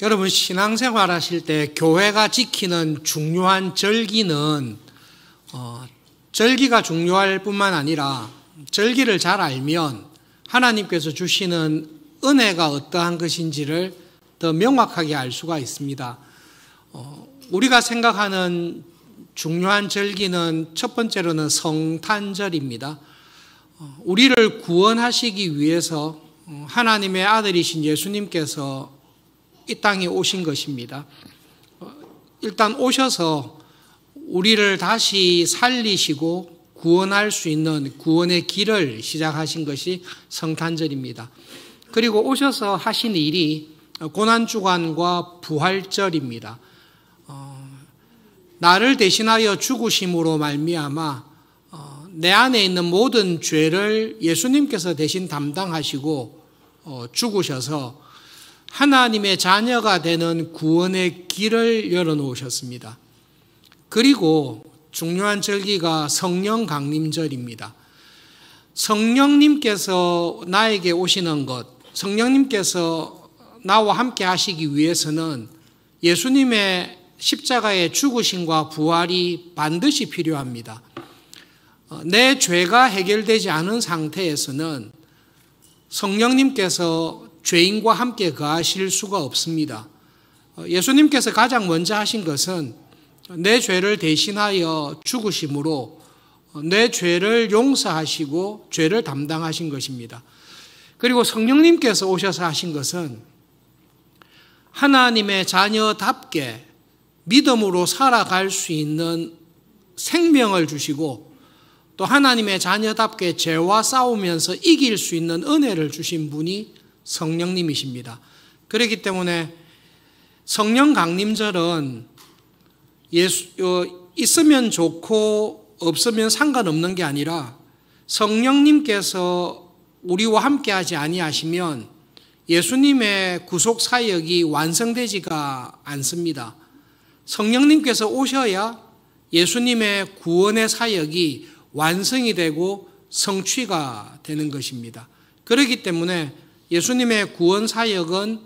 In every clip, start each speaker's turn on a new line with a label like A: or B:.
A: 여러분, 신앙생활 하실 때 교회가 지키는 중요한 절기는 절기가 중요할 뿐만 아니라 절기를 잘 알면 하나님께서 주시는 은혜가 어떠한 것인지를 더 명확하게 알 수가 있습니다. 우리가 생각하는 중요한 절기는 첫 번째로는 성탄절입니다. 우리를 구원하시기 위해서 하나님의 아들이신 예수님께서 이 땅에 오신 것입니다. 일단 오셔서 우리를 다시 살리시고 구원할 수 있는 구원의 길을 시작하신 것이 성탄절입니다. 그리고 오셔서 하신 일이 고난주간과 부활절입니다. 나를 대신하여 죽으심으로 말미암아 내 안에 있는 모든 죄를 예수님께서 대신 담당하시고 죽으셔서 하나님의 자녀가 되는 구원의 길을 열어놓으셨습니다. 그리고 중요한 절기가 성령 강림절입니다. 성령님께서 나에게 오시는 것, 성령님께서 나와 함께 하시기 위해서는 예수님의 십자가의 죽으심과 부활이 반드시 필요합니다. 내 죄가 해결되지 않은 상태에서는 성령님께서 죄인과 함께 거하실 수가 없습니다. 예수님께서 가장 먼저 하신 것은 내 죄를 대신하여 죽으심으로 내 죄를 용서하시고 죄를 담당하신 것입니다. 그리고 성령님께서 오셔서 하신 것은 하나님의 자녀답게 믿음으로 살아갈 수 있는 생명을 주시고 또 하나님의 자녀답게 죄와 싸우면서 이길 수 있는 은혜를 주신 분이 성령님이십니다. 그렇기 때문에 성령 강림절은 있으면 좋고 없으면 상관없는 게 아니라 성령님께서 우리와 함께하지 아니하시면 예수님의 구속 사역이 완성되지가 않습니다. 성령님께서 오셔야 예수님의 구원의 사역이 완성이 되고 성취가 되는 것입니다. 그렇기 때문에 예수님의 구원 사역은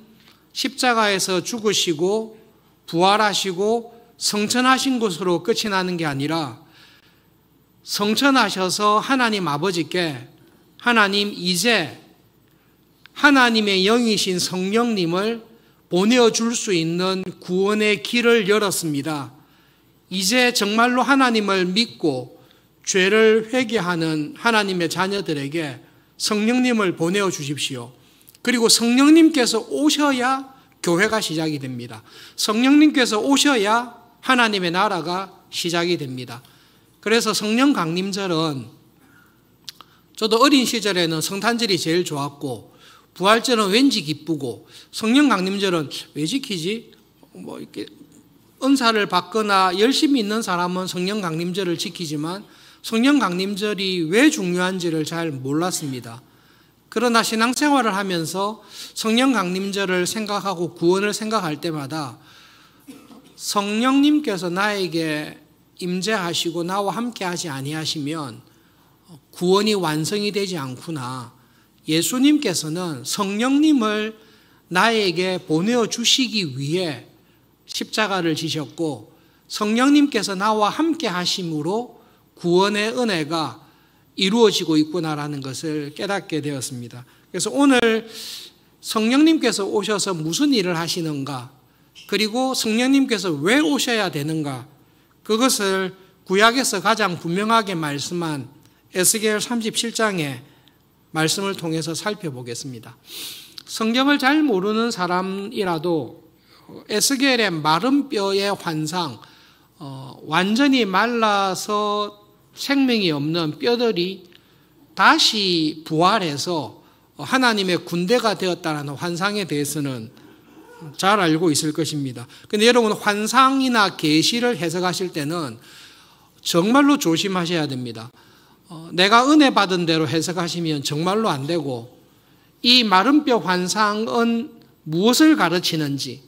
A: 십자가에서 죽으시고 부활하시고 성천하신 것으로 끝이 나는 게 아니라 성천하셔서 하나님 아버지께 하나님 이제 하나님의 영이신 성령님을 보내줄 수 있는 구원의 길을 열었습니다. 이제 정말로 하나님을 믿고 죄를 회개하는 하나님의 자녀들에게 성령님을 보내어 주십시오. 그리고 성령님께서 오셔야 교회가 시작이 됩니다. 성령님께서 오셔야 하나님의 나라가 시작이 됩니다. 그래서 성령 강림절은 저도 어린 시절에는 성탄절이 제일 좋았고 부활절은 왠지 기쁘고 성령 강림절은 왜 지키지? 이렇게 은사를 받거나 열심히 있는 사람은 성령 강림절을 지키지만 성령 강림절이 왜 중요한지를 잘 몰랐습니다. 그러나 신앙생활을 하면서 성령 강림절을 생각하고 구원을 생각할 때마다 성령님께서 나에게 임재하시고 나와 함께하지 아니하시면 구원이 완성이 되지 않구나. 예수님께서는 성령님을 나에게 보내어 주시기 위해 십자가를 지셨고 성령님께서 나와 함께 하심으로 구원의 은혜가 이루어지고 있구나라는 것을 깨닫게 되었습니다. 그래서 오늘 성령님께서 오셔서 무슨 일을 하시는가, 그리고 성령님께서 왜 오셔야 되는가, 그것을 구약에서 가장 분명하게 말씀한 에스겔 37장의 말씀을 통해서 살펴보겠습니다. 성경을 잘 모르는 사람이라도 에스겔의 마른 뼈의 환상, 완전히 말라서 생명이 없는 뼈들이 다시 부활해서 하나님의 군대가 되었다는 환상에 대해서는 잘 알고 있을 것입니다. 그런데 여러분, 환상이나 계시를 해석하실 때는 정말로 조심하셔야 됩니다. 내가 은혜 받은 대로 해석하시면 정말로 안 되고, 이 마른 뼈 환상은 무엇을 가르치는지,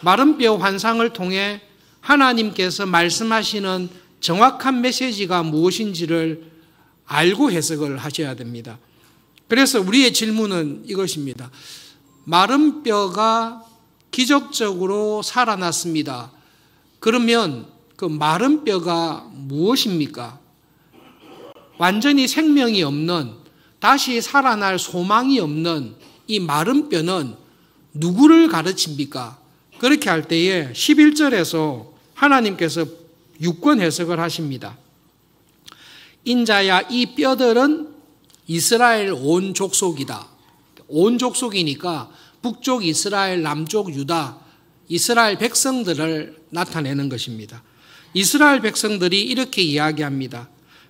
A: 마른 뼈 환상을 통해 하나님께서 말씀하시는 정확한 메시지가 무엇인지를 알고 해석을 하셔야 됩니다. 그래서 우리의 질문은 이것입니다. 마른 뼈가 기적적으로 살아났습니다. 그러면 그 마른 뼈가 무엇입니까? 완전히 생명이 없는, 다시 살아날 소망이 없는 이 마른 뼈는 누구를 가르칩니까? 그렇게 할 때에 11절에서 하나님께서 6권 해석을 하십니다. 인자야 이 뼈들은 이스라엘 온 족속이다. 온 족속이니까 북쪽 이스라엘, 남쪽 유다, 이스라엘 백성들을 나타내는 것입니다. 이스라엘 백성들이 이렇게 이야기합니다.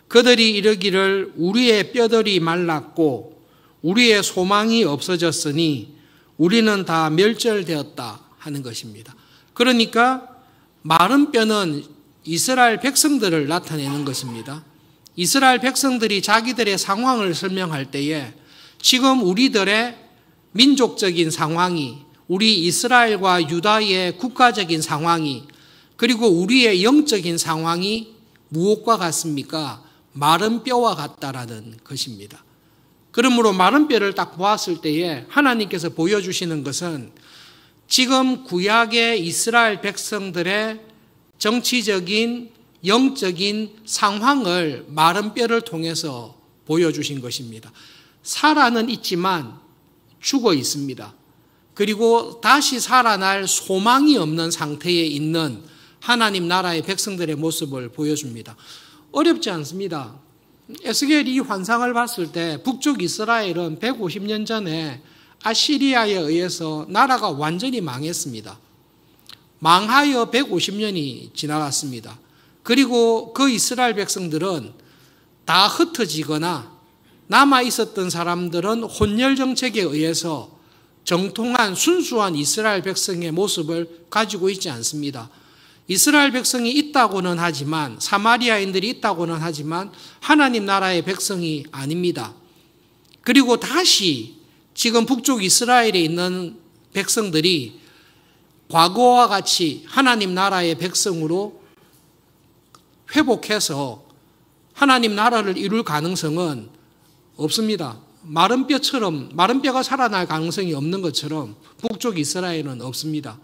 A: 그들이 이르기를 우리의 뼈들이 말랐고 우리의 소망이 없어졌으니 우리는 다 멸절되었다 하는 것입니다. 그러니까 마른 뼈는 이스라엘 백성들을 나타내는 것입니다. 이스라엘 백성들이 자기들의 상황을 설명할 때에 지금 우리들의 민족적인 상황이, 우리 이스라엘과 유다의 국가적인 상황이, 그리고 우리의 영적인 상황이 무엇과 같습니까? 마른 뼈와 같다라는 것입니다. 그러므로 마른 뼈를 딱 보았을 때에 하나님께서 보여주시는 것은 지금 구약의 이스라엘 백성들의 정치적인, 영적인 상황을 마른 뼈를 통해서 보여주신 것입니다. 살아는 있지만 죽어 있습니다. 그리고 다시 살아날 소망이 없는 상태에 있는 하나님 나라의 백성들의 모습을 보여줍니다. 어렵지 않습니다. 에스겔이 이 환상을 봤을 때 북쪽 이스라엘은 150년 전에 아시리아에 의해서 나라가 완전히 망했습니다. 망하여 150년이 지나갔습니다. 그리고 그 이스라엘 백성들은 다 흩어지거나 남아 있었던 사람들은 혼혈 정책에 의해서 정통한 순수한 이스라엘 백성의 모습을 가지고 있지 않습니다. 이스라엘 백성이 있다고는 하지만, 사마리아인들이 있다고는 하지만 하나님 나라의 백성이 아닙니다. 그리고 다시 지금 북쪽 이스라엘에 있는 백성들이 과거와 같이 하나님 나라의 백성으로 회복해서 하나님 나라를 이룰 가능성은 없습니다. 마른 뼈가 살아날 가능성이 없는 것처럼 북쪽 이스라엘은 없습니다.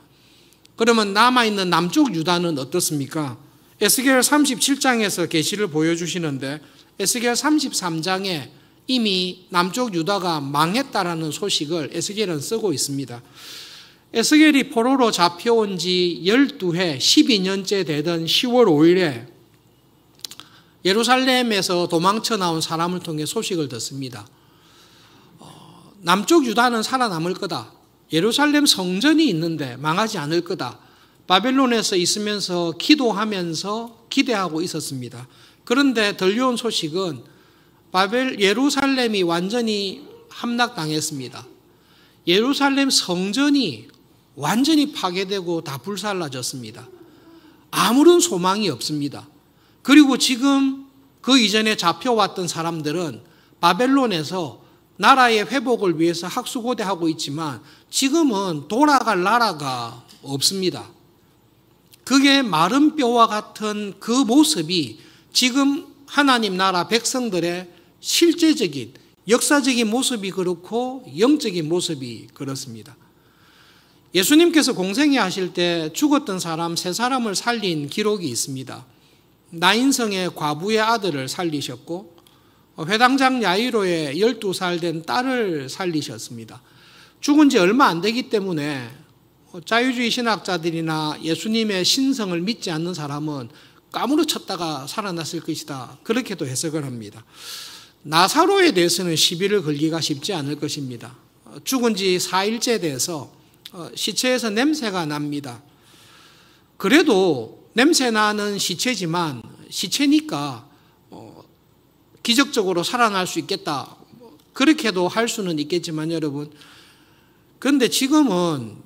A: 그러면 남아있는 남쪽 유다는 어떻습니까? 에스겔 37장에서 계시를 보여주시는데 에스겔 33장에 이미 남쪽 유다가 망했다라는 소식을 에스겔은 쓰고 있습니다. 에스겔이 포로로 잡혀온 지 12해 12년째 되던 10월 5일에 예루살렘에서 도망쳐 나온 사람을 통해 소식을 듣습니다. 남쪽 유다는 살아남을 거다. 예루살렘 성전이 있는데 망하지 않을 거다. 바벨론에서 있으면서 기도하면서 기대하고 있었습니다. 그런데 들려온 소식은 예루살렘이 완전히 함락당했습니다. 예루살렘 성전이 완전히 파괴되고 다 불살라졌습니다. 아무런 소망이 없습니다. 그리고 지금 그 이전에 잡혀왔던 사람들은 바벨론에서 나라의 회복을 위해서 학수고대하고 있지만 지금은 돌아갈 나라가 없습니다. 그게 마른 뼈와 같은 그 모습이 지금 하나님 나라 백성들의 실제적인 역사적인 모습이 그렇고 영적인 모습이 그렇습니다. 예수님께서 공생애 하실 때 죽었던 사람 3사람을 살린 기록이 있습니다. 나인성의 과부의 아들을 살리셨고 회당장 야이로의 12살 된 딸을 살리셨습니다. 죽은 지 얼마 안 되기 때문에 자유주의 신학자들이나 예수님의 신성을 믿지 않는 사람은 까무러쳤다가 살아났을 것이다. 그렇게도 해석을 합니다. 나사로에 대해서는 시비를 걸기가 쉽지 않을 것입니다. 죽은 지 4일째 돼서 시체에서 냄새가 납니다. 그래도 냄새 나는 시체지만 시체니까 기적적으로 살아날 수 있겠다. 그렇게도 할 수는 있겠지만 여러분, 그런데 지금은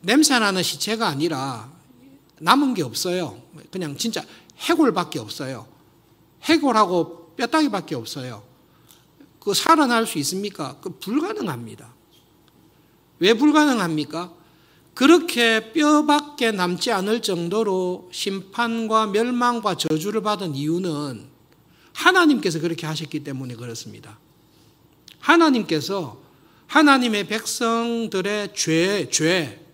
A: 냄새나는 시체가 아니라 남은 게 없어요. 그냥 진짜 해골밖에 없어요. 해골하고 뼈다귀밖에 없어요. 그 살아날 수 있습니까? 그 불가능합니다. 왜 불가능합니까? 그렇게 뼈밖에 남지 않을 정도로 심판과 멸망과 저주를 받은 이유는 하나님께서 그렇게 하셨기 때문에 그렇습니다. 하나님께서 하나님의 백성들의 죄,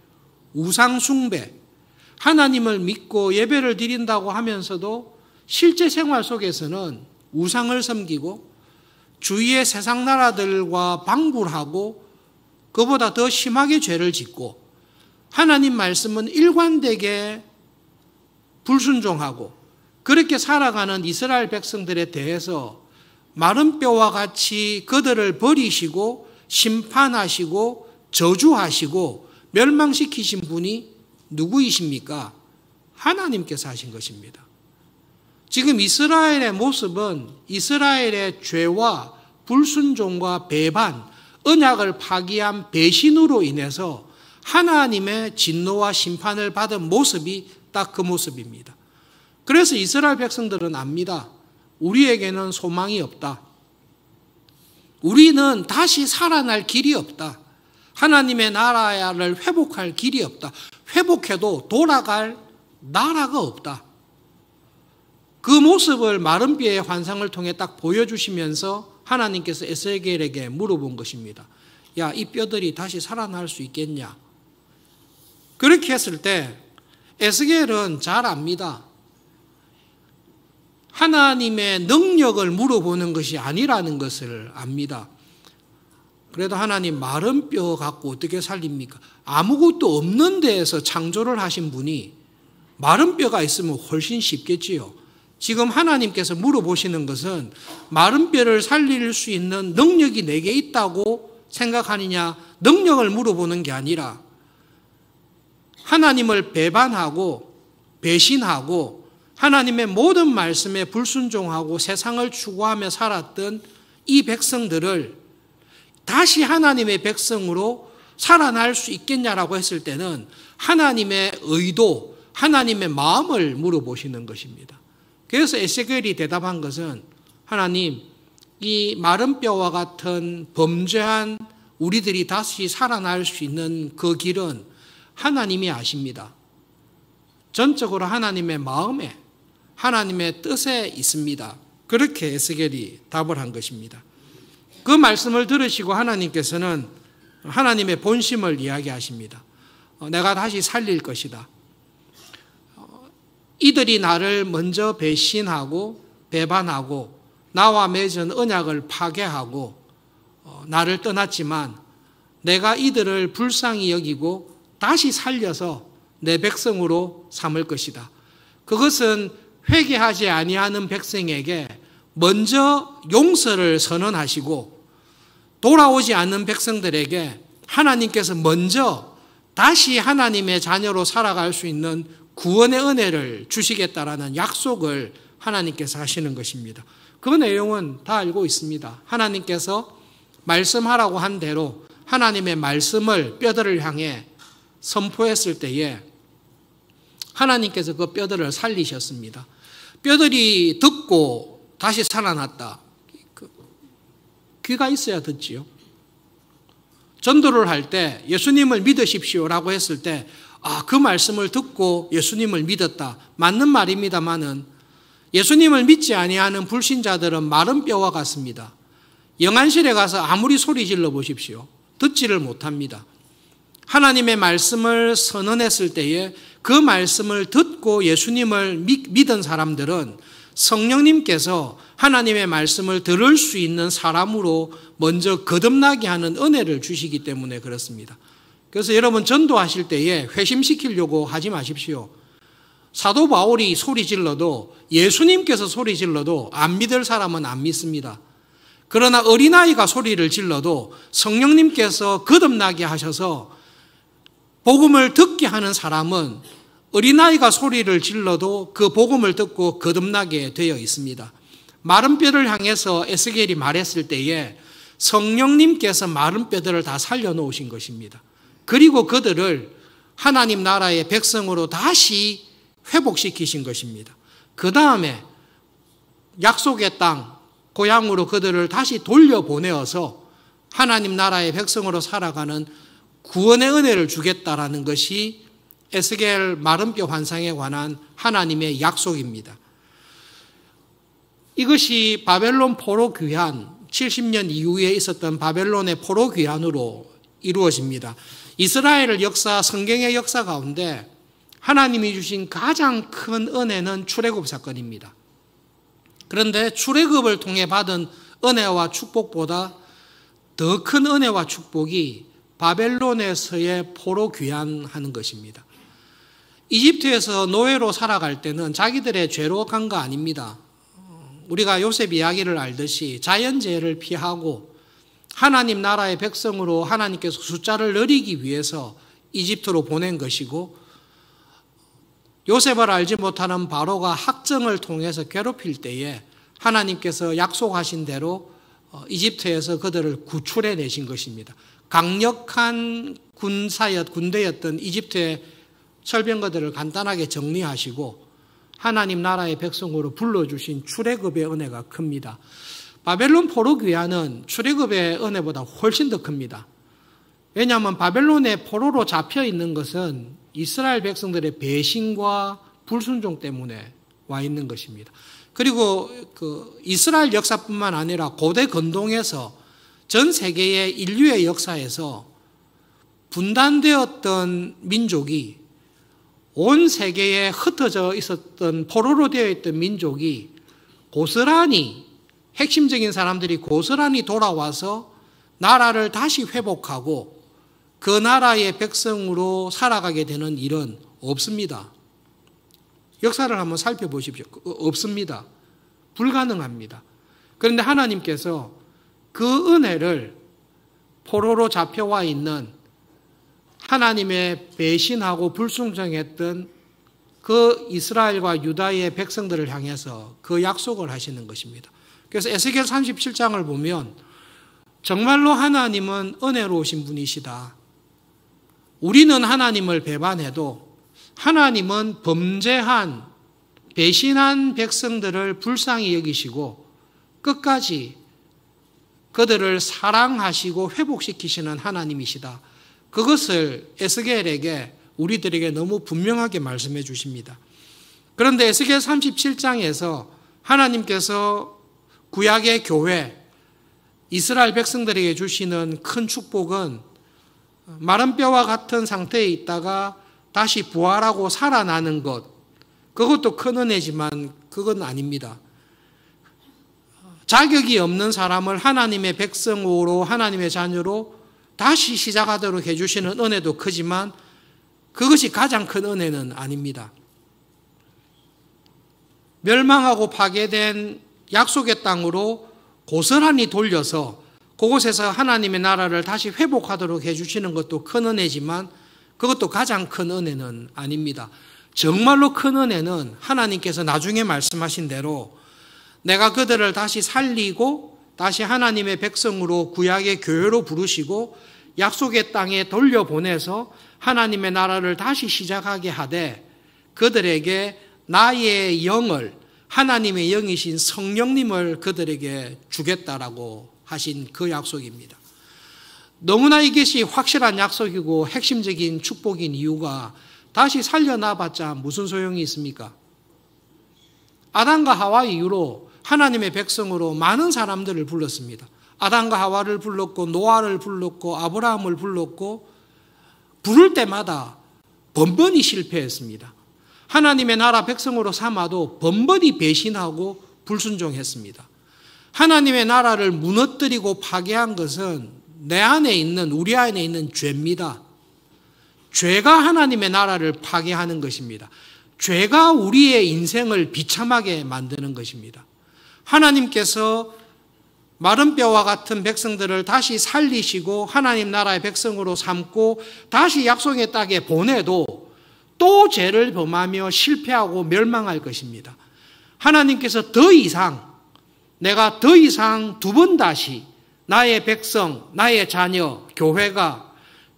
A: 우상 숭배, 하나님을 믿고 예배를 드린다고 하면서도 실제 생활 속에서는 우상을 섬기고 주위의 세상 나라들과 방불하고 그보다 더 심하게 죄를 짓고 하나님 말씀은 일관되게 불순종하고 그렇게 살아가는 이스라엘 백성들에 대해서 마른 뼈와 같이 그들을 버리시고 심판하시고 저주하시고 멸망시키신 분이 누구이십니까? 하나님께서 하신 것입니다. 지금 이스라엘의 모습은 이스라엘의 죄와 불순종과 배반, 언약을 파기한 배신으로 인해서 하나님의 진노와 심판을 받은 모습이 딱 그 모습입니다. 그래서 이스라엘 백성들은 압니다. 우리에게는 소망이 없다. 우리는 다시 살아날 길이 없다. 하나님의 나라를 회복할 길이 없다. 회복해도 돌아갈 나라가 없다. 그 모습을 마른 뼈의 환상을 통해 딱 보여주시면서 하나님께서 에스겔에게 물어본 것입니다. 야, 이 뼈들이 다시 살아날 수 있겠냐? 그렇게 했을 때 에스겔은 잘 압니다. 하나님의 능력을 물어보는 것이 아니라는 것을 압니다. 그래도 하나님 마른 뼈 갖고 어떻게 살립니까? 아무것도 없는 데에서 창조를 하신 분이 마른 뼈가 있으면 훨씬 쉽겠지요. 지금 하나님께서 물어보시는 것은 마른 뼈를 살릴 수 있는 능력이 내게 있다고 생각하느냐, 능력을 물어보는 게 아니라 하나님을 배반하고 배신하고 하나님의 모든 말씀에 불순종하고 세상을 추구하며 살았던 이 백성들을 다시 하나님의 백성으로 살아날 수 있겠냐라고 했을 때는 하나님의 의도, 하나님의 마음을 물어보시는 것입니다. 그래서 에스겔이 대답한 것은 하나님, 이 마른 뼈와 같은 범죄한 우리들이 다시 살아날 수 있는 그 길은 하나님이 아십니다. 전적으로 하나님의 마음에 하나님의 뜻에 있습니다. 그렇게 에스겔이 답을 한 것입니다. 그 말씀을 들으시고 하나님께서는 하나님의 본심을 이야기하십니다. 내가 다시 살릴 것이다. 이들이 나를 먼저 배신하고 배반하고 나와 맺은 언약을 파괴하고 나를 떠났지만 내가 이들을 불쌍히 여기고 다시 살려서 내 백성으로 삼을 것이다. 그것은 회개하지 아니하는 백성에게 먼저 용서를 선언하시고 돌아오지 않는 백성들에게 하나님께서 먼저 다시 하나님의 자녀로 살아갈 수 있는 구원의 은혜를 주시겠다라는 약속을 하나님께서 하시는 것입니다. 그 내용은 다 알고 있습니다. 하나님께서 말씀하라고 한 대로 하나님의 말씀을 뼈들을 향해 선포했을 때에 하나님께서 그 뼈들을 살리셨습니다. 뼈들이 듣고 다시 살아났다. 귀가 있어야 듣지요. 전도를 할 때 예수님을 믿으십시오라고 했을 때 그 말씀을 듣고 예수님을 믿었다. 맞는 말입니다마는 예수님을 믿지 아니하는 불신자들은 마른 뼈와 같습니다. 영안실에 가서 아무리 소리 질러 보십시오. 듣지를 못합니다. 하나님의 말씀을 선언했을 때에 그 말씀을 듣고 예수님을 믿은 사람들은 성령님께서 하나님의 말씀을 들을 수 있는 사람으로 먼저 거듭나게 하는 은혜를 주시기 때문에 그렇습니다. 그래서 여러분 전도하실 때에 회심시키려고 하지 마십시오. 사도 바울이 소리 질러도 예수님께서 소리 질러도 안 믿을 사람은 안 믿습니다. 그러나 어린아이가 소리를 질러도 성령님께서 거듭나게 하셔서 복음을 듣게 하는 사람은 어린아이가 소리를 질러도 그 복음을 듣고 거듭나게 되어 있습니다. 마른 뼈를 향해서 에스겔이 말했을 때에 성령님께서 마른 뼈들을 다 살려놓으신 것입니다. 그리고 그들을 하나님 나라의 백성으로 다시 회복시키신 것입니다. 그 다음에 약속의 땅, 고향으로 그들을 다시 돌려보내어서 하나님 나라의 백성으로 살아가는 구원의 은혜를 주겠다라는 것이 에스겔 마른 뼈 환상에 관한 하나님의 약속입니다. 이것이 바벨론 포로 귀환, 70년 이후에 있었던 바벨론의 포로 귀환으로 이루어집니다. 이스라엘 역사, 성경의 역사 가운데 하나님이 주신 가장 큰 은혜는 출애굽 사건입니다. 그런데 출애굽을 통해 받은 은혜와 축복보다 더 큰 은혜와 축복이 바벨론에서의 포로 귀환하는 것입니다. 이집트에서 노예로 살아갈 때는 자기들의 죄로 간 거 아닙니다. 우리가 요셉 이야기를 알듯이 자연재해를 피하고 하나님 나라의 백성으로 하나님께서 숫자를 늘리기 위해서 이집트로 보낸 것이고, 요셉을 알지 못하는 바로가 학정을 통해서 괴롭힐 때에 하나님께서 약속하신 대로 이집트에서 그들을 구출해 내신 것입니다. 강력한 군대였던 이집트의 철병거들을 간단하게 정리하시고 하나님 나라의 백성으로 불러주신 출애굽의 은혜가 큽니다. 바벨론 포로 귀환은 출애굽의 은혜보다 훨씬 더 큽니다. 왜냐하면 바벨론의 포로로 잡혀 있는 것은 이스라엘 백성들의 배신과 불순종 때문에 와 있는 것입니다. 그리고 이스라엘 역사뿐만 아니라 고대 근동에서 전 세계의 인류의 역사에서 분단되었던 민족이, 온 세계에 흩어져 있었던 포로로 되어 있던 민족이 고스란히, 핵심적인 사람들이 고스란히 돌아와서 나라를 다시 회복하고 그 나라의 백성으로 살아가게 되는 일은 없습니다. 역사를 한번 살펴보십시오. 없습니다. 불가능합니다. 그런데 하나님께서 그 은혜를 포로로 잡혀와 있는 하나님의 배신하고 불순종했던 그 이스라엘과 유다의 백성들을 향해서 그 약속을 하시는 것입니다. 그래서 에스겔 37장을 보면 정말로 하나님은 은혜로우신 분이시다. 우리는 하나님을 배반해도 하나님은 범죄한, 배신한 백성들을 불쌍히 여기시고 끝까지 그들을 사랑하시고 회복시키시는 하나님이시다. 그것을 에스겔에게, 우리들에게 너무 분명하게 말씀해 주십니다. 그런데 에스겔 37장에서 하나님께서 구약의 교회, 이스라엘 백성들에게 주시는 큰 축복은 마른 뼈와 같은 상태에 있다가 다시 부활하고 살아나는 것, 그것도 큰 은혜지만 그건 아닙니다. 자격이 없는 사람을 하나님의 백성으로, 하나님의 자녀로 다시 시작하도록 해주시는 은혜도 크지만 그것이 가장 큰 은혜는 아닙니다. 멸망하고 파괴된 약속의 땅으로 고스란히 돌려서 그곳에서 하나님의 나라를 다시 회복하도록 해주시는 것도 큰 은혜지만 그것도 가장 큰 은혜는 아닙니다. 정말로 큰 은혜는 하나님께서 나중에 말씀하신 대로 내가 그들을 다시 살리고 다시 하나님의 백성으로 구약의 교회로 부르시고 약속의 땅에 돌려보내서 하나님의 나라를 다시 시작하게 하되 그들에게 나의 영을, 하나님의 영이신 성령님을 그들에게 주겠다라고 하신 그 약속입니다. 너무나 이것이 확실한 약속이고 핵심적인 축복인 이유가 다시 살려놔봤자 무슨 소용이 있습니까? 아담과 하와 이후로 하나님의 백성으로 많은 사람들을 불렀습니다. 아담과 하와를 불렀고 노아를 불렀고 아브라함을 불렀고 부를 때마다 번번이 실패했습니다. 하나님의 나라 백성으로 삼아도 번번이 배신하고 불순종했습니다. 하나님의 나라를 무너뜨리고 파괴한 것은 내 안에 있는, 우리 안에 있는 죄입니다. 죄가 하나님의 나라를 파괴하는 것입니다. 죄가 우리의 인생을 비참하게 만드는 것입니다. 하나님께서 마른 뼈와 같은 백성들을 다시 살리시고 하나님 나라의 백성으로 삼고 다시 약속의 땅에 보내도 또 죄를 범하며 실패하고 멸망할 것입니다. 하나님께서 내가 더 이상 두 번 다시 나의 백성, 나의 자녀, 교회가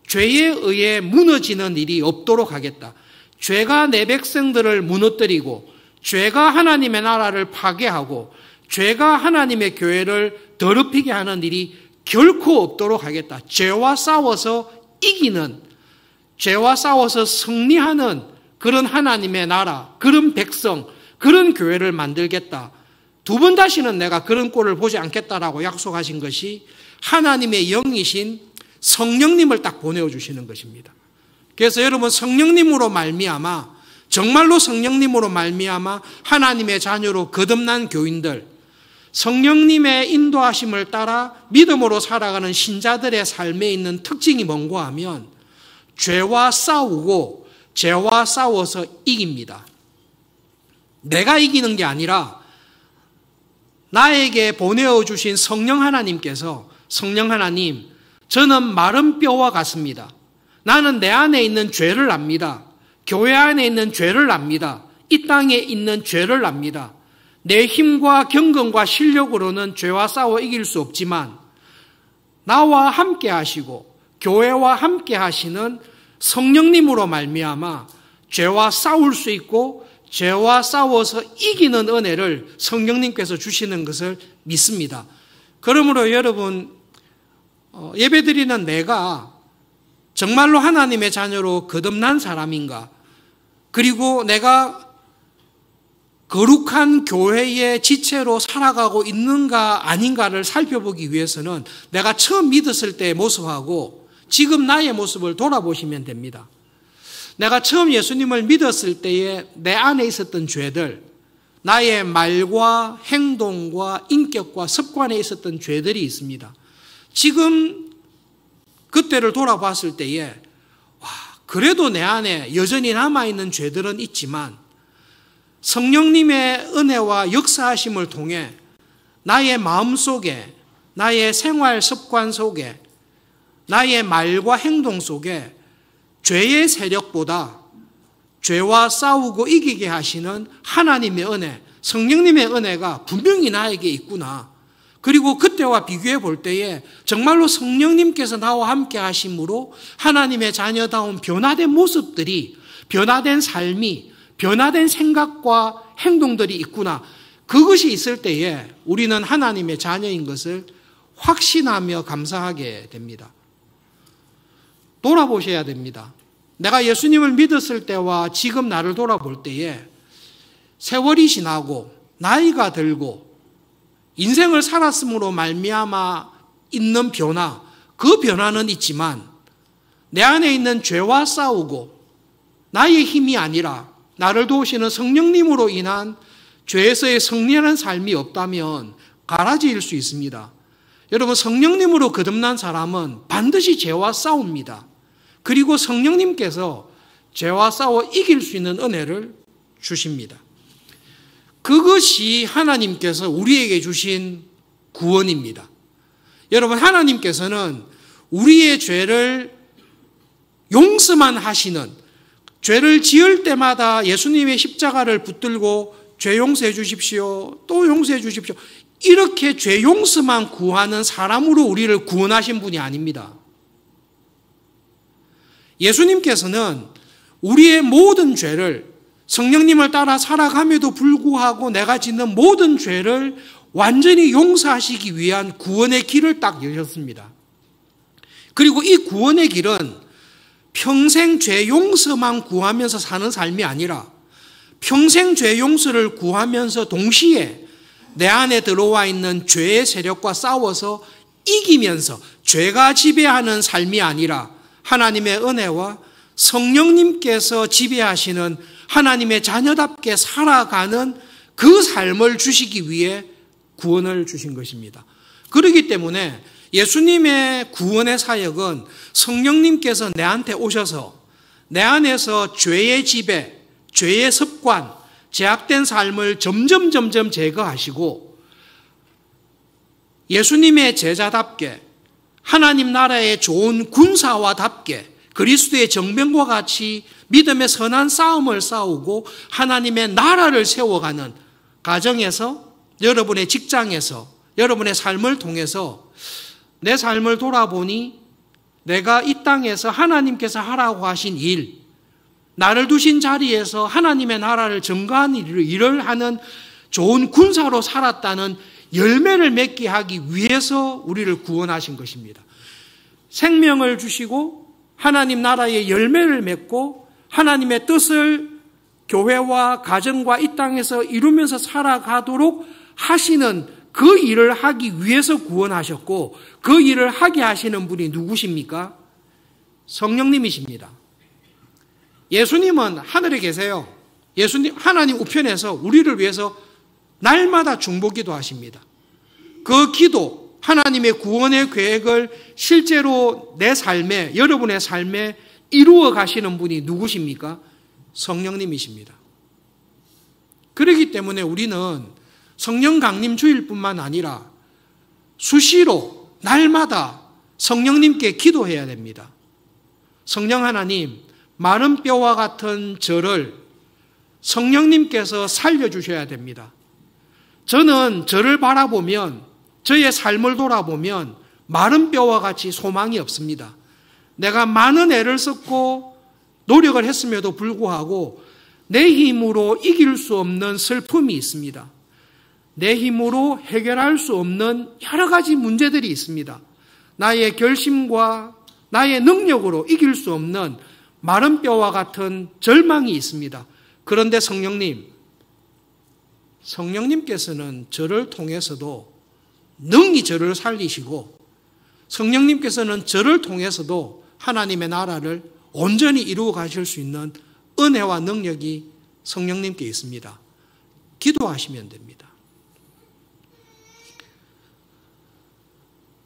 A: 죄에 의해 무너지는 일이 없도록 하겠다. 죄가 내 백성들을 무너뜨리고 죄가 하나님의 나라를 파괴하고 죄가 하나님의 교회를 더럽히게 하는 일이 결코 없도록 하겠다. 죄와 싸워서 이기는, 죄와 싸워서 승리하는 그런 하나님의 나라, 그런 백성, 그런 교회를 만들겠다. 두 번 다시는 내가 그런 꼴을 보지 않겠다라고 약속하신 것이 하나님의 영이신 성령님을 딱 보내어 주시는 것입니다. 그래서 여러분 성령님으로 말미암아 정말로 성령님으로 말미암아 하나님의 자녀로 거듭난 교인들, 성령님의 인도하심을 따라 믿음으로 살아가는 신자들의 삶에 있는 특징이 뭔가 하면 죄와 싸우고 죄와 싸워서 이깁니다. 내가 이기는 게 아니라 나에게 보내어 주신 성령 하나님께서 성령 하나님, 저는 마른 뼈와 같습니다. 나는 내 안에 있는 죄를 압니다. 교회 안에 있는 죄를 압니다. 이 땅에 있는 죄를 압니다. 내 힘과 경건과 실력으로는 죄와 싸워 이길 수 없지만 나와 함께 하시고 교회와 함께 하시는 성령님으로 말미암아 죄와 싸울 수 있고 죄와 싸워서 이기는 은혜를 성령님께서 주시는 것을 믿습니다. 그러므로 여러분 예배드리는 내가 정말로 하나님의 자녀로 거듭난 사람인가, 그리고 내가 거룩한 교회의 지체로 살아가고 있는가 아닌가를 살펴보기 위해서는 내가 처음 믿었을 때의 모습하고 지금 나의 모습을 돌아보시면 됩니다. 내가 처음 예수님을 믿었을 때에 내 안에 있었던 죄들, 나의 말과 행동과 인격과 습관에 있었던 죄들이 있습니다. 지금 그때를 돌아봤을 때에 그래도 내 안에 여전히 남아있는 죄들은 있지만 성령님의 은혜와 역사하심을 통해 나의 마음속에, 나의 생활 습관 속에, 나의 말과 행동 속에 죄의 세력보다 죄와 싸우고 이기게 하시는 하나님의 은혜, 성령님의 은혜가 분명히 나에게 있구나. 그리고 그때와 비교해 볼 때에 정말로 성령님께서 나와 함께 하심으로 하나님의 자녀다운 변화된 모습들이, 변화된 삶이, 변화된 생각과 행동들이 있구나. 그것이 있을 때에 우리는 하나님의 자녀인 것을 확신하며 감사하게 됩니다. 돌아보셔야 됩니다. 내가 예수님을 믿었을 때와 지금 나를 돌아볼 때에 세월이 지나고 나이가 들고 인생을 살았음으로 말미암아 있는 변화, 그 변화는 있지만 내 안에 있는 죄와 싸우고 나의 힘이 아니라 나를 도우시는 성령님으로 인한 죄에서의 승리하는 삶이 없다면 가라지일 수 있습니다. 여러분, 성령님으로 거듭난 사람은 반드시 죄와 싸웁니다. 그리고 성령님께서 죄와 싸워 이길 수 있는 은혜를 주십니다. 그것이 하나님께서 우리에게 주신 구원입니다. 여러분, 하나님께서는 우리의 죄를 용서만 하시는, 죄를 지을 때마다 예수님의 십자가를 붙들고 죄 용서해 주십시오, 또 용서해 주십시오, 이렇게 죄 용서만 구하는 사람으로 우리를 구원하신 분이 아닙니다. 예수님께서는 우리의 모든 죄를, 성령님을 따라 살아감에도 불구하고 내가 짓는 모든 죄를 완전히 용서하시기 위한 구원의 길을 딱 여셨습니다. 그리고 이 구원의 길은 평생 죄 용서만 구하면서 사는 삶이 아니라 평생 죄 용서를 구하면서 동시에 내 안에 들어와 있는 죄의 세력과 싸워서 이기면서 죄가 지배하는 삶이 아니라 하나님의 은혜와 성령님께서 지배하시는 하나님의 자녀답게 살아가는 그 삶을 주시기 위해 구원을 주신 것입니다. 그렇기 때문에 예수님의 구원의 사역은 성령님께서 내한테 오셔서 내 안에서 죄의 지배, 죄의 습관, 제약된 삶을 점점 제거하시고 예수님의 제자답게 하나님 나라의 좋은 군사와답게 그리스도의 정병과 같이 믿음의 선한 싸움을 싸우고 하나님의 나라를 세워가는 가정에서, 여러분의 직장에서, 여러분의 삶을 통해서 내 삶을 돌아보니 내가 이 땅에서 하나님께서 하라고 하신 일, 나를 두신 자리에서 하나님의 나라를 증거하는 일을 하는 좋은 군사로 살았다는 열매를 맺게 하기 위해서 우리를 구원하신 것입니다. 생명을 주시고 하나님 나라의 열매를 맺고 하나님의 뜻을 교회와 가정과 이 땅에서 이루면서 살아가도록 하시는 그 일을 하기 위해서 구원하셨고 그 일을 하게 하시는 분이 누구십니까? 성령님이십니다. 예수님은 하늘에 계세요. 예수님 하나님 우편에서 우리를 위해서 날마다 중보기도 하십니다. 그 기도, 하나님의 구원의 계획을 실제로 내 삶에, 여러분의 삶에 이루어 가시는 분이 누구십니까? 성령님이십니다. 그렇기 때문에 우리는 성령 강림 주일뿐만 아니라 수시로 날마다 성령님께 기도해야 됩니다. 성령 하나님, 마른 뼈와 같은 저를 성령님께서 살려주셔야 됩니다. 저는 저를 바라보면, 저의 삶을 돌아보면 마른 뼈와 같이 소망이 없습니다. 내가 많은 애를 썼고 노력을 했음에도 불구하고 내 힘으로 이길 수 없는 슬픔이 있습니다. 내 힘으로 해결할 수 없는 여러 가지 문제들이 있습니다. 나의 결심과 나의 능력으로 이길 수 없는 마른 뼈와 같은 절망이 있습니다. 그런데 성령님께서는 저를 통해서도 능히 저를 살리시고 성령님께서는 저를 통해서도 하나님의 나라를 온전히 이루어 가실 수 있는 은혜와 능력이 성령님께 있습니다. 기도하시면 됩니다.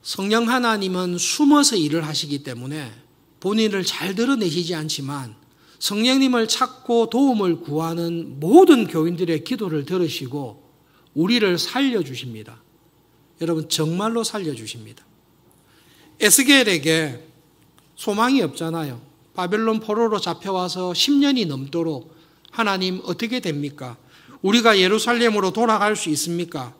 A: 성령 하나님은 숨어서 일을 하시기 때문에 본인을 잘 드러내시지 않지만 성령님을 찾고 도움을 구하는 모든 교인들의 기도를 들으시고 우리를 살려주십니다. 여러분 정말로 살려주십니다. 에스겔에게 소망이 없잖아요. 바벨론 포로로 잡혀와서 10년이 넘도록 하나님 어떻게 됩니까? 우리가 예루살렘으로 돌아갈 수 있습니까?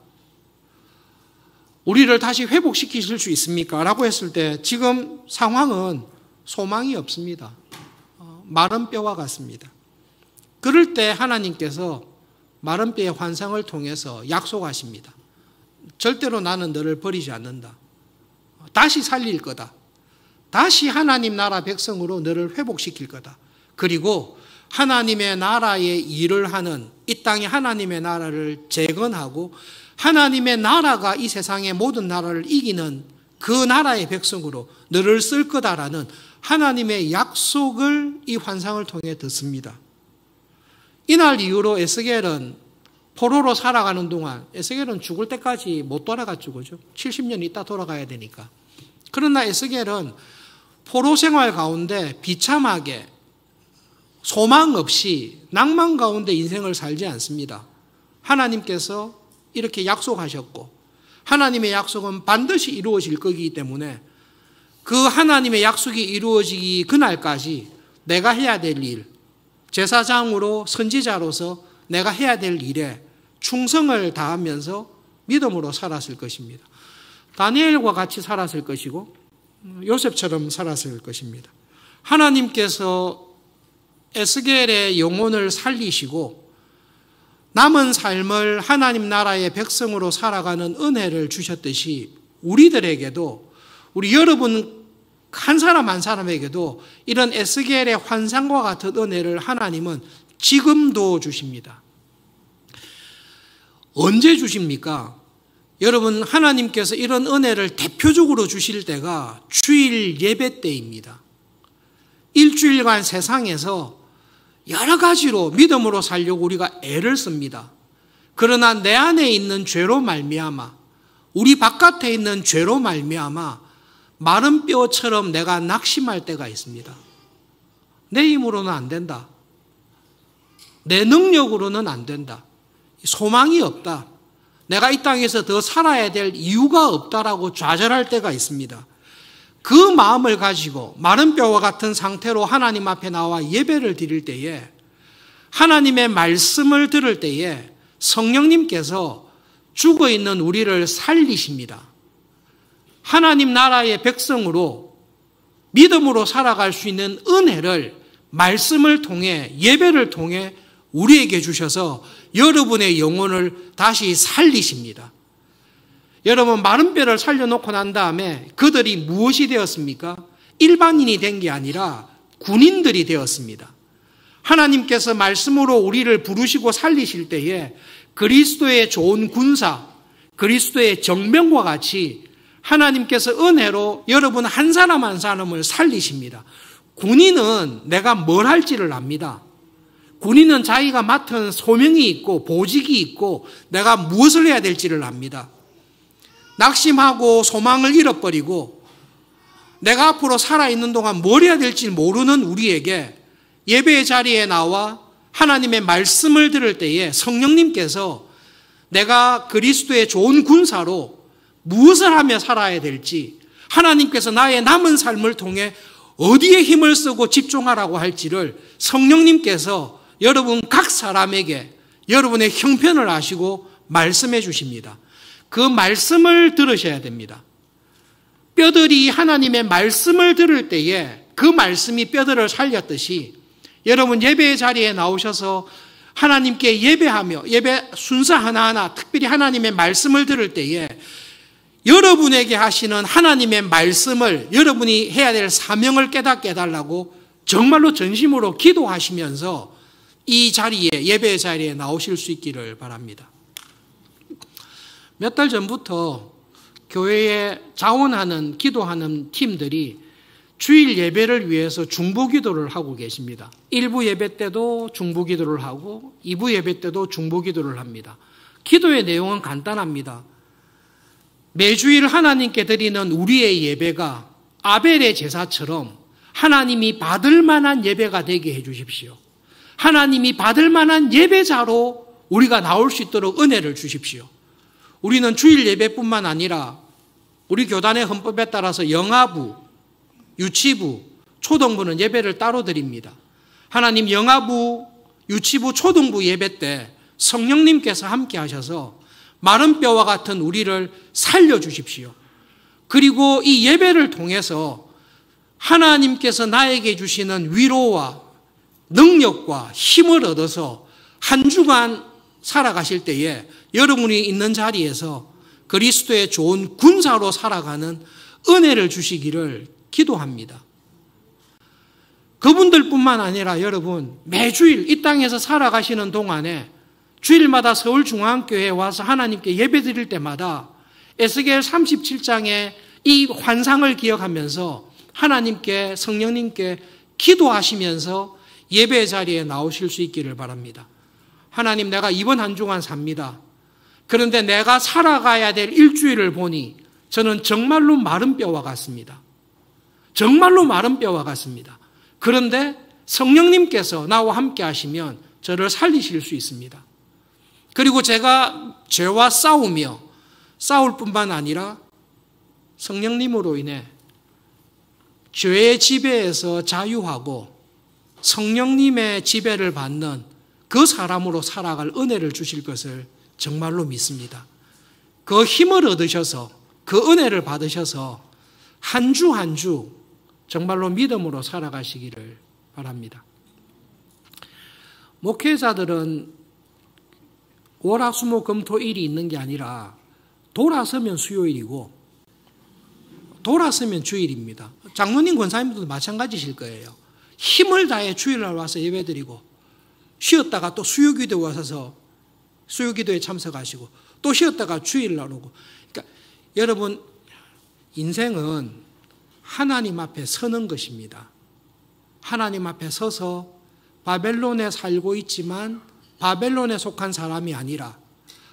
A: 우리를 다시 회복시키실 수 있습니까? 라고 했을 때 지금 상황은 소망이 없습니다. 마른 뼈와 같습니다. 그럴 때 하나님께서 마른 뼈의 환상을 통해서 약속하십니다. 절대로 나는 너를 버리지 않는다. 다시 살릴 거다. 다시 하나님 나라 백성으로 너를 회복시킬 거다. 그리고 하나님의 나라의 일을 하는 이 땅에 하나님의 나라를 재건하고 하나님의 나라가 이 세상의 모든 나라를 이기는 그 나라의 백성으로 너를 쓸 거다라는 하나님의 약속을 이 환상을 통해 듣습니다. 이날 이후로 에스겔은 포로로 살아가는 동안 에스겔은 죽을 때까지 못 돌아갔죠. 그죠? 70년 있다 돌아가야 되니까. 그러나 에스겔은 포로 생활 가운데 비참하게 소망 없이 낭만 가운데 인생을 살지 않습니다. 하나님께서 이렇게 약속하셨고 하나님의 약속은 반드시 이루어질 거기 때문에 그 하나님의 약속이 이루어지기 그날까지 내가 해야 될 일, 제사장으로 선지자로서 내가 해야 될 일에 충성을 다하면서 믿음으로 살았을 것입니다. 다니엘과 같이 살았을 것이고 요셉처럼 살았을 것입니다. 하나님께서 에스겔의 영혼을 살리시고 남은 삶을 하나님 나라의 백성으로 살아가는 은혜를 주셨듯이 우리들에게도 우리 여러분 한 사람 한 사람에게도 이런 에스겔의 환상과 같은 은혜를 하나님은 지금도 주십니다. 언제 주십니까? 여러분 하나님께서 이런 은혜를 대표적으로 주실 때가 주일 예배 때입니다. 일주일간 세상에서 여러 가지로 믿음으로 살려고 우리가 애를 씁니다. 그러나 내 안에 있는 죄로 말미암아 우리 바깥에 있는 죄로 말미암아 마른 뼈처럼 내가 낙심할 때가 있습니다. 내 힘으로는 안 된다. 내 능력으로는 안 된다. 소망이 없다. 내가 이 땅에서 더 살아야 될 이유가 없다라고 좌절할 때가 있습니다. 그 마음을 가지고 마른 뼈와 같은 상태로 하나님 앞에 나와 예배를 드릴 때에 하나님의 말씀을 들을 때에 성령님께서 죽어있는 우리를 살리십니다. 하나님 나라의 백성으로 믿음으로 살아갈 수 있는 은혜를 말씀을 통해 예배를 통해 우리에게 주셔서 여러분의 영혼을 다시 살리십니다. 여러분 마른 뼈를 살려놓고 난 다음에 그들이 무엇이 되었습니까? 일반인이 된 게 아니라 군인들이 되었습니다. 하나님께서 말씀으로 우리를 부르시고 살리실 때에 그리스도의 좋은 군사, 그리스도의 정병과 같이 하나님께서 은혜로 여러분 한 사람 한 사람을 살리십니다. 군인은 내가 뭘 할지를 압니다. 군인은 자기가 맡은 소명이 있고 보직이 있고 내가 무엇을 해야 될지를 압니다. 낙심하고 소망을 잃어버리고 내가 앞으로 살아있는 동안 뭘 해야 될지 모르는 우리에게 예배의 자리에 나와 하나님의 말씀을 들을 때에 성령님께서 내가 그리스도의 좋은 군사로 무엇을 하며 살아야 될지, 하나님께서 나의 남은 삶을 통해 어디에 힘을 쓰고 집중하라고 할지를 성령님께서 여러분 각 사람에게 여러분의 형편을 아시고 말씀해 주십니다. 그 말씀을 들으셔야 됩니다. 뼈들이 하나님의 말씀을 들을 때에 그 말씀이 뼈들을 살렸듯이 여러분 예배의 자리에 나오셔서 하나님께 예배하며 예배 순서 하나하나 특별히 하나님의 말씀을 들을 때에 여러분에게 하시는 하나님의 말씀을 여러분이 해야 될 사명을 깨닫게 해달라고 정말로 전심으로 기도하시면서 이 자리에 예배의 자리에 나오실 수 있기를 바랍니다. 몇 달 전부터 교회에 자원하는 기도하는 팀들이 주일 예배를 위해서 중보기도를 하고 계십니다. 1부 예배 때도 중보기도를 하고 2부 예배 때도 중보기도를 합니다. 기도의 내용은 간단합니다. 매주일 하나님께 드리는 우리의 예배가 아벨의 제사처럼 하나님이 받을 만한 예배가 되게 해 주십시오. 하나님이 받을 만한 예배자로 우리가 나올 수 있도록 은혜를 주십시오. 우리는 주일 예배뿐만 아니라 우리 교단의 헌법에 따라서 영아부, 유치부, 초등부는 예배를 따로 드립니다. 하나님 영아부, 유치부, 초등부 예배 때 성령님께서 함께 하셔서 마른 뼈와 같은 우리를 살려주십시오. 그리고 이 예배를 통해서 하나님께서 나에게 주시는 위로와 능력과 힘을 얻어서 한 주간 살아가실 때에 여러분이 있는 자리에서 그리스도의 좋은 군사로 살아가는 은혜를 주시기를 기도합니다. 그분들뿐만 아니라 여러분 매주일 이 땅에서 살아가시는 동안에 주일마다 서울중앙교회에 와서 하나님께 예배드릴 때마다 에스겔 37장의 이 환상을 기억하면서 하나님께 성령님께 기도하시면서 예배 자리에 나오실 수 있기를 바랍니다. 하나님, 내가 이번 한 주간 삽니다. 그런데 내가 살아가야 될 일주일을 보니 저는 정말로 마른 뼈와 같습니다. 정말로 마른 뼈와 같습니다. 그런데 성령님께서 나와 함께 하시면 저를 살리실 수 있습니다. 그리고 제가 죄와 싸우며 싸울 뿐만 아니라 성령님으로 인해 죄의 지배에서 자유하고 성령님의 지배를 받는 그 사람으로 살아갈 은혜를 주실 것을 정말로 믿습니다. 그 힘을 얻으셔서 그 은혜를 받으셔서 한 주 한 주 정말로 믿음으로 살아가시기를 바랍니다. 목회자들은 월화수목금토일이 있는 게 아니라 돌아서면 수요일이고 돌아서면 주일입니다. 장로님 권사님들도 마찬가지실 거예요. 힘을 다해 주일날 와서 예배드리고 쉬었다가 또 수요기도에 와서 수요기도에 참석하시고 또 쉬었다가 주일날 오고. 그러니까 여러분 인생은 하나님 앞에 서는 것입니다. 하나님 앞에 서서 바벨론에 살고 있지만 바벨론에 속한 사람이 아니라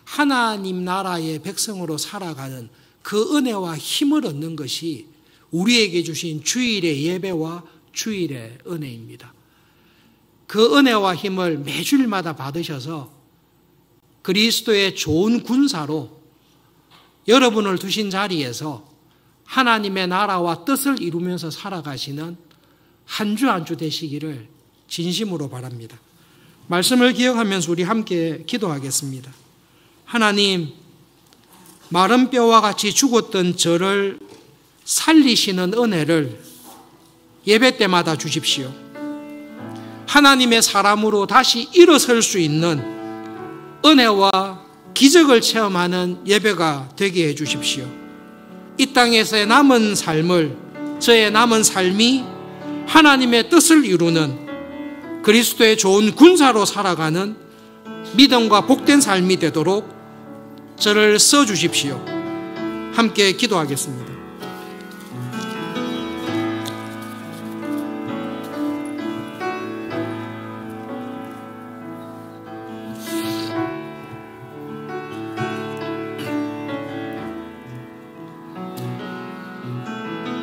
A: 하나님 나라의 백성으로 살아가는 그 은혜와 힘을 얻는 것이 우리에게 주신 주일의 예배와 주일의 은혜입니다. 그 은혜와 힘을 매주일마다 받으셔서 그리스도의 좋은 군사로 여러분을 두신 자리에서 하나님의 나라와 뜻을 이루면서 살아가시는 한 주 한 주 되시기를 진심으로 바랍니다. 말씀을 기억하면서 우리 함께 기도하겠습니다. 하나님, 마른 뼈와 같이 죽었던 저를 살리시는 은혜를 예배 때마다 주십시오. 하나님의 사람으로 다시 일어설 수 있는 은혜와 기적을 체험하는 예배가 되게 해 주십시오. 이 땅에서의 남은 삶을, 저의 남은 삶이 하나님의 뜻을 이루는 그리스도의 좋은 군사로 살아가는 믿음과 복된 삶이 되도록 저를 써주십시오. 함께 기도하겠습니다.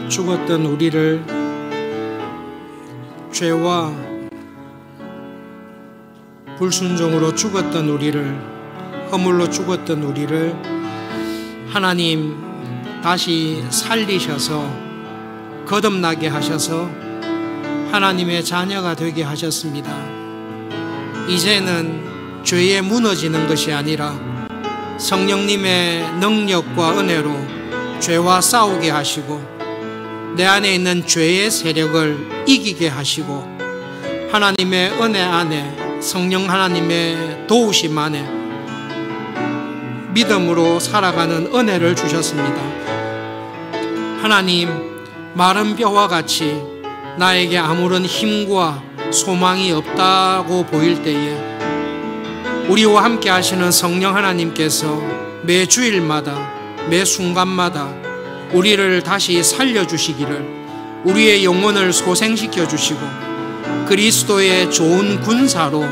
A: 죽었던 우리를, 죄와 불순종으로 죽었던 우리를, 허물로 죽었던 우리를 하나님 다시 살리셔서 거듭나게 하셔서 하나님의 자녀가 되게 하셨습니다. 이제는 죄에 무너지는 것이 아니라 성령님의 능력과 은혜로 죄와 싸우게 하시고 내 안에 있는 죄의 세력을 이기게 하시고 하나님의 은혜 안에, 성령 하나님의 도우심 안에 믿음으로 살아가는 은혜를 주셨습니다. 하나님, 마른 뼈와 같이 나에게 아무런 힘과 소망이 없다고 보일 때에 우리와 함께 하시는 성령 하나님께서 매 주일마다, 매 순간마다 우리를 다시 살려주시기를, 우리의 영혼을 소생시켜 주시고 그리스도의 좋은 군사로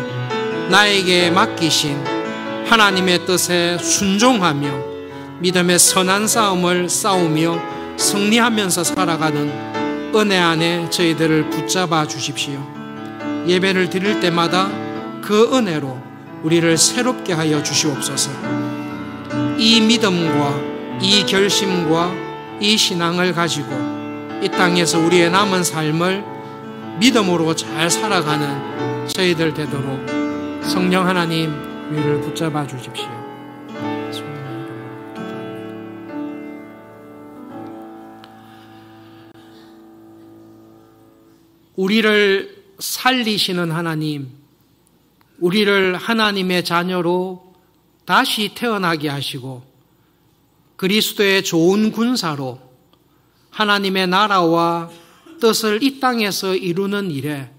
A: 나에게 맡기신 하나님의 뜻에 순종하며 믿음의 선한 싸움을 싸우며 승리하면서 살아가는 은혜 안에 저희들을 붙잡아 주십시오. 예배를 드릴 때마다 그 은혜로 우리를 새롭게 하여 주시옵소서. 이 믿음과 이 결심과 이 신앙을 가지고 이 땅에서 우리의 남은 삶을 믿음으로 잘 살아가는 저희들 되도록 성령 하나님 우리를 붙잡아 주십시오. 우리를 살리시는 하나님, 우리를 하나님의 자녀로 다시 태어나게 하시고 그리스도의 좋은 군사로 하나님의 나라와 뜻을 이 땅에서 이루는 일에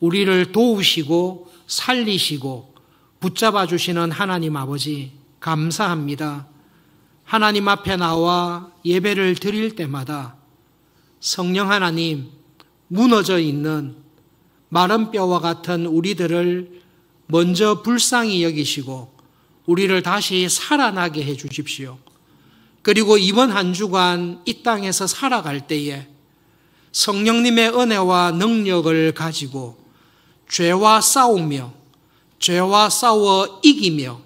A: 우리를 도우시고 살리시고 붙잡아 주시는 하나님 아버지, 감사합니다. 하나님 앞에 나와 예배를 드릴 때마다 성령 하나님, 무너져 있는 마른 뼈와 같은 우리들을 먼저 불쌍히 여기시고 우리를 다시 살아나게 해 주십시오. 그리고 이번 한 주간 이 땅에서 살아갈 때에 성령님의 은혜와 능력을 가지고 죄와 싸우며 죄와 싸워 이기며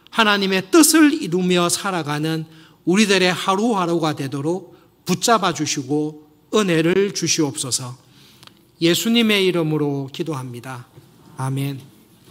A: 하나님의 뜻을 이루며 살아가는 우리들의 하루하루가 되도록 붙잡아 주시고 은혜를 주시옵소서. 예수님의 이름으로 기도합니다. 아멘.